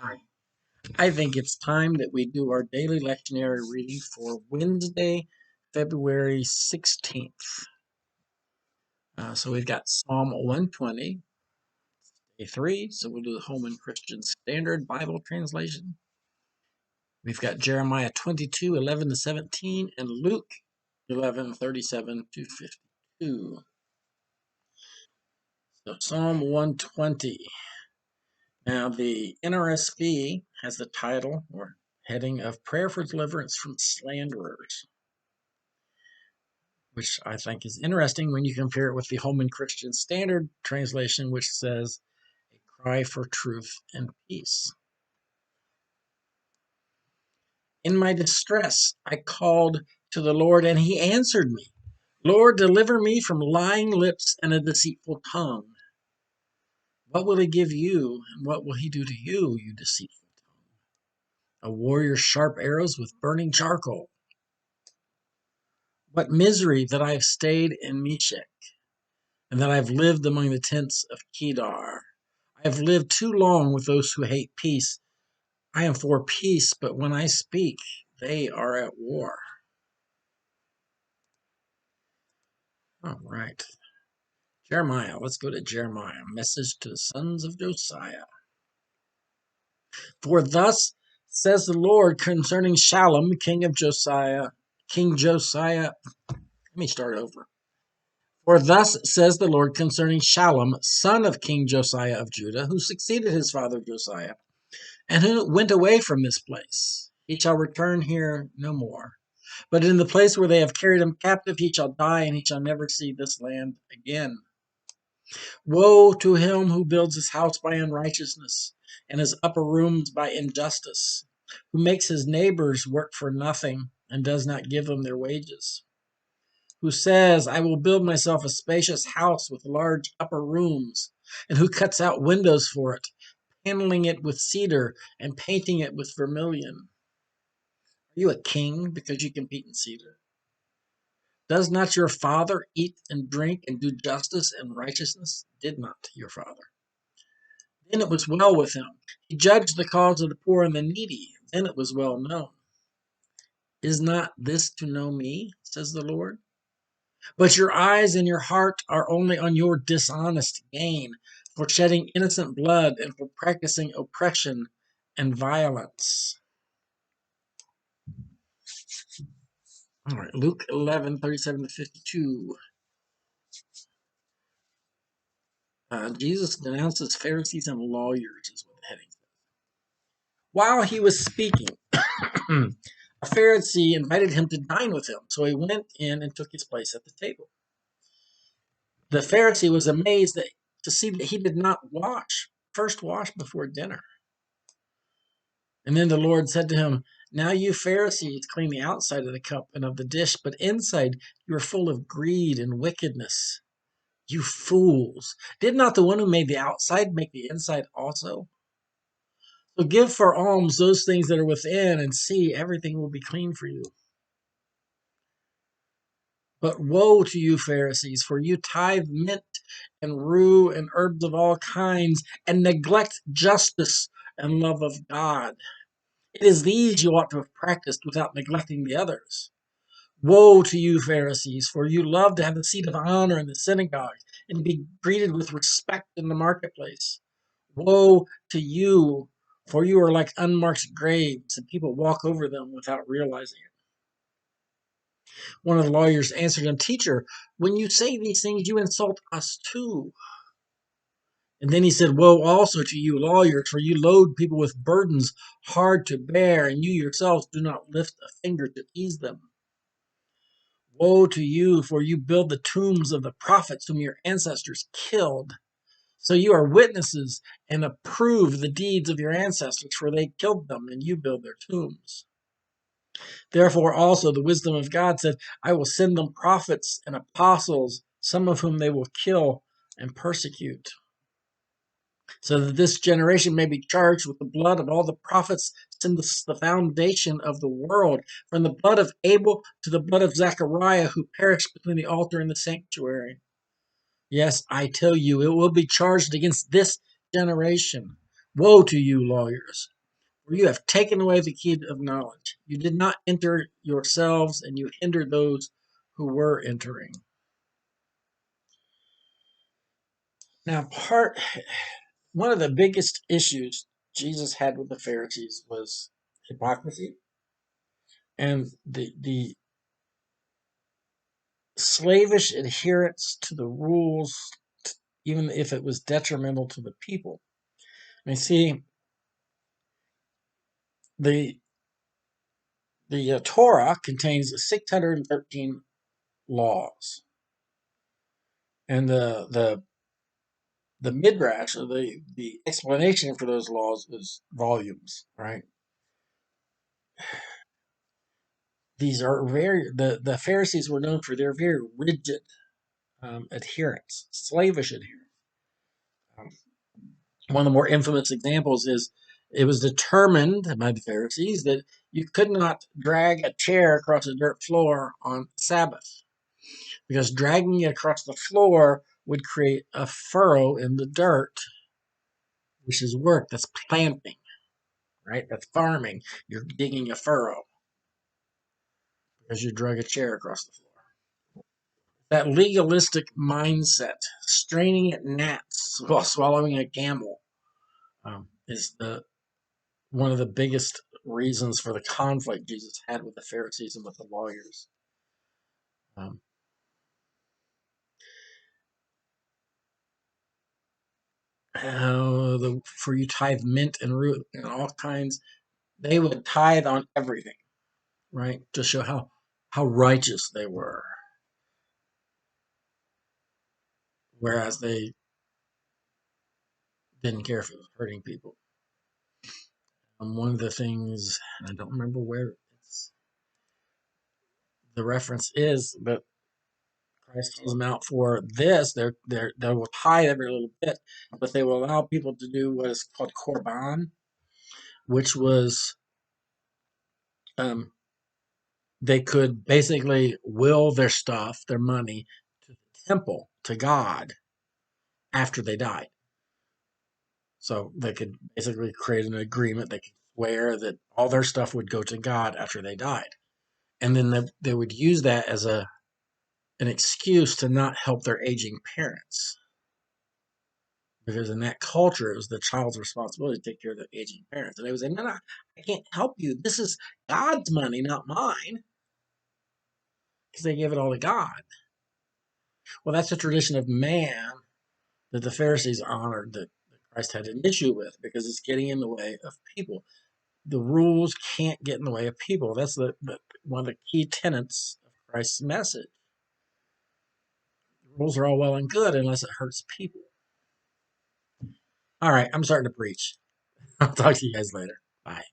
All right. I think it's time that we do our daily lectionary reading for Wednesday, February 16th. So we've got Psalm 120, day 3. So we'll do the Holman Christian Standard Bible translation. We've got Jeremiah 22, 11 to 17, and Luke 11, 37 to 52. So Psalm 120. Now the NRSV has the title or heading of Prayer for Deliverance from Slanderers, which I think is interesting when you compare it with the Holman Christian Standard translation, which says, a cry for truth and peace. In my distress, I called to the Lord, and he answered me. Lord, deliver me from lying lips and a deceitful tongue. What will he give you, and what will he do to you, you deceitful tongue? A warrior's sharp arrows with burning charcoal. What misery that I have stayed in Meshech, and that I have lived among the tents of Kedar. I have lived too long with those who hate peace. I am for peace, but when I speak, they are at war. All right. Jeremiah. Let's go to Jeremiah. Message to the sons of Josiah. For thus says the Lord concerning Shallum, King Josiah. Let me start over. For thus says the Lord concerning Shallum, son of King Josiah of Judah, who succeeded his father Josiah, and who went away from this place. He shall return here no more. But in the place where they have carried him captive, he shall die, and he shall never see this land again. Woe to him who builds his house by unrighteousness, and his upper rooms by injustice, who makes his neighbors work for nothing, and does not give them their wages, who says, I will build myself a spacious house with large upper rooms, and who cuts out windows for it, paneling it with cedar and painting it with vermilion. Are you a king because you compete in cedar? Does not your father eat and drink and do justice and righteousness? Did not your father? Then it was well with him. He judged the cause of the poor and the needy. Then it was well known. Is not this to know me, says the Lord? But your eyes and your heart are only on your dishonest gain, for shedding innocent blood and for practicing oppression and violence. All right, Luke 11, 37 to 52. Jesus denounces Pharisees and lawyers, is what the heading says. While he was speaking, a Pharisee invited him to dine with him, so he went in and took his place at the table. The Pharisee was amazed to see that he did not first wash before dinner. And then the Lord said to him, now you Pharisees clean the outside of the cup and of the dish, but inside you are full of greed and wickedness. You fools! Did not the one who made the outside make the inside also? So give for alms those things that are within, and see, everything will be clean for you. But woe to you, Pharisees, for you tithe mint and rue and herbs of all kinds, and neglect justice and love of God. It is these you ought to have practiced without neglecting the others. Woe to you, Pharisees, for you love to have the seat of honor in the synagogue and be greeted with respect in the marketplace. Woe to you, for you are like unmarked graves, and people walk over them without realizing it. One of the lawyers answered him, Teacher, when you say these things, you insult us too. And then he said, Woe also to you, lawyers, for you load people with burdens hard to bear, and you yourselves do not lift a finger to ease them. Woe to you, for you build the tombs of the prophets whom your ancestors killed. So you are witnesses and approve the deeds of your ancestors, for they killed them, and you build their tombs. Therefore also the wisdom of God said, I will send them prophets and apostles, some of whom they will kill and persecute, so that this generation may be charged with the blood of all the prophets since the foundation of the world, from the blood of Abel to the blood of Zechariah, who perished between the altar and the sanctuary. Yes, I tell you, it will be charged against this generation. Woe to you, lawyers, for you have taken away the key of knowledge. You did not enter yourselves, and you hindered those who were entering. Now, one of the biggest issues Jesus had with the Pharisees was hypocrisy and the slavish adherence to the rules, even if it was detrimental to the people. And see, the Torah contains 613 laws, and the midrash, or the explanation for those laws, is volumes. Right? These are the Pharisees were known for their very rigid adherence, slavish adherence. Um, One of the more infamous examples is it was determined by the Pharisees that you could not drag a chair across a dirt floor on Sabbath because dragging it across the floor would create a furrow in the dirt, which is work. That's planting, right? That's farming. You're digging a furrow because you drug a chair across the floor. That legalistic mindset, straining at gnats while swallowing a camel, is one of the biggest reasons for the conflict Jesus had with the Pharisees and with the lawyers. Um, for you tithe mint and root and all kinds, they would tithe on everything, right? To show how righteous they were, whereas they didn't care if it was hurting people. One of the things, I don't remember where the reference is, but Christ calls them out for this. They will tithe every little bit, but they will allow people to do what is called korban, which was um, they could basically will their stuff, their money, to the temple, to God, after they died. So they could basically create an agreement. They could swear that all their stuff would go to God after they died. And then they would use that as an excuse to not help their aging parents. Because in that culture, it was the child's responsibility to take care of their aging parents. And they would say, no, I can't help you. This is God's money, not mine. Because they gave it all to God. Well, that's a tradition of man that the Pharisees honored, that Christ had an issue with, because it's getting in the way of people. The rules can't get in the way of people. That's one of the key tenets of Christ's message. The rules are all well and good unless it hurts people. All right, I'm starting to preach. I'll talk to you guys later. Bye.